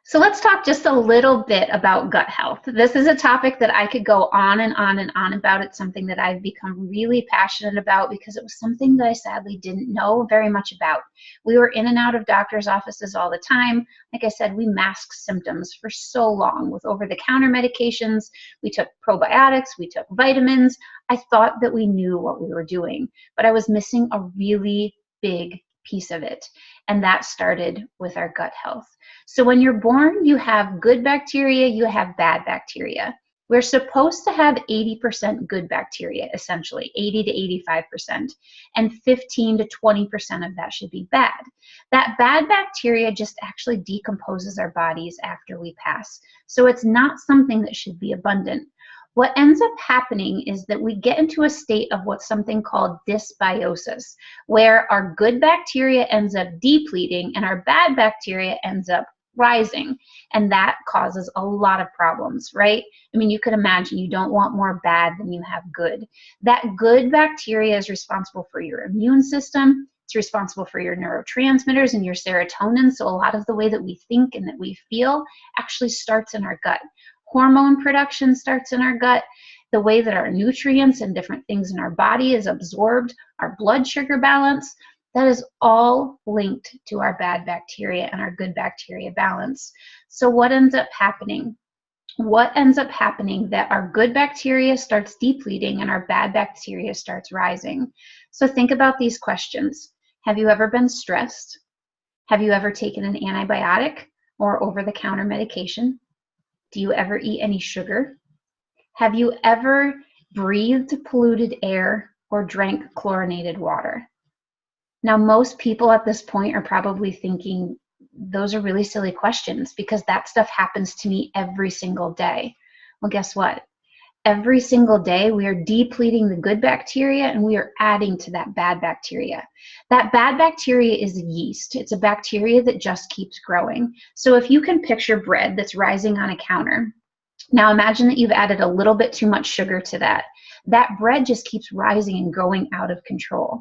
So let's talk just a little bit about gut health. This is a topic that I could go on and on and on about. It's something that I've become really passionate about because it was something that I sadly didn't know very much about. We were in and out of doctors' offices all the time. Like I said, we masked symptoms for so long with over-the-counter medications. We took probiotics, we took vitamins. I thought that we knew what we were doing, but I was missing a really big piece of it. And that started with our gut health. So when you're born, you have good bacteria, you have bad bacteria. We're supposed to have 80% good bacteria, essentially, 80 to 85%, and 15 to 20% of that should be bad. That bad bacteria just actually decomposes our bodies after we pass. So it's not something that should be abundant. What ends up happening is that we get into a state of what's something called dysbiosis, where our good bacteria ends up depleting and our bad bacteria ends up rising. And that causes a lot of problems, right? I mean, you could imagine you don't want more bad than you have good. That good bacteria is responsible for your immune system. It's responsible for your neurotransmitters and your serotonin. So a lot of the way that we think and that we feel actually starts in our gut. Hormone production starts in our gut. The way that our nutrients and different things in our body is absorbed, our blood sugar balance, that is all linked to our bad bacteria and our good bacteria balance. So what ends up happening? What ends up happening that our good bacteria starts depleting and our bad bacteria starts rising. So think about these questions. Have you ever been stressed? Have you ever taken an antibiotic or over-the-counter medication? Do you ever eat any sugar? Have you ever breathed polluted air or drank chlorinated water? Now, most people at this point are probably thinking, those are really silly questions because that stuff happens to me every single day. Well, guess what? Every single day, we are depleting the good bacteria and we are adding to that bad bacteria. That bad bacteria is yeast. It's a bacteria that just keeps growing. So if you can picture bread that's rising on a counter, now imagine that you've added a little bit too much sugar to that. That bread just keeps rising and growing out of control.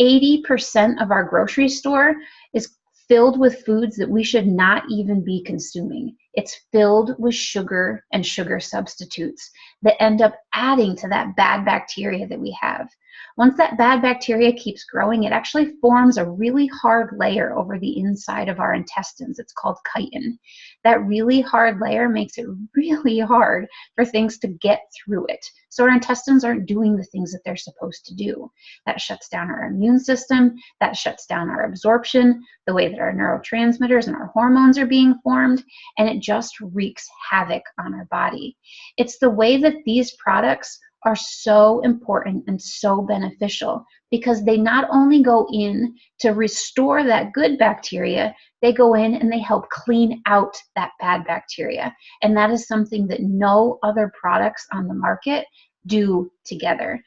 80% of our grocery store is filled with foods that we should not even be consuming. It's filled with sugar and sugar substitutes that end up adding to that bad bacteria that we have. Once that bad bacteria keeps growing, it actually forms a really hard layer over the inside of our intestines. It's called chitin. That really hard layer makes it really hard for things to get through it. So our intestines aren't doing the things that they're supposed to do. That shuts down our immune system, that shuts down our absorption, the way that our neurotransmitters and our hormones are being formed, and it just wreaks havoc on our body. It's the way that these products are so important and so beneficial because they not only go in to restore that good bacteria, they go in and they help clean out that bad bacteria. And that is something that no other products on the market do together.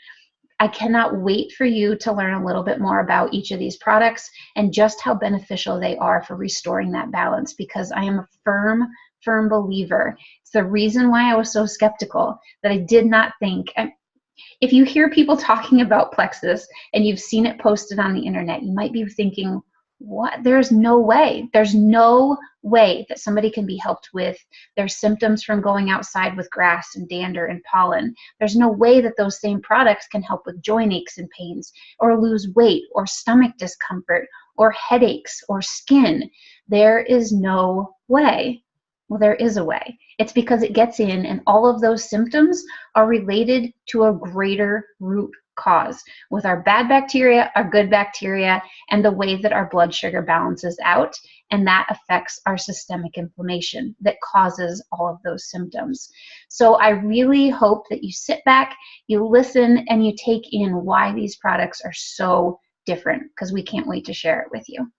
I cannot wait for you to learn a little bit more about each of these products and just how beneficial they are for restoring that balance, because I am a firm believer. It's the reason why I was so skeptical, that I did not think. If you hear people talking about Plexus and you've seen it posted on the internet, you might be thinking, what? There's no way. There's no way that somebody can be helped with their symptoms from going outside with grass and dander and pollen. There's no way that those same products can help with joint aches and pains or lose weight or stomach discomfort or headaches or skin. There is no way. Well, there is a way. It's because it gets in and all of those symptoms are related to a greater root cause with our bad bacteria, our good bacteria, and the way that our blood sugar balances out. And that affects our systemic inflammation that causes all of those symptoms. So I really hope that you sit back, you listen, and you take in why these products are so different, because we can't wait to share it with you.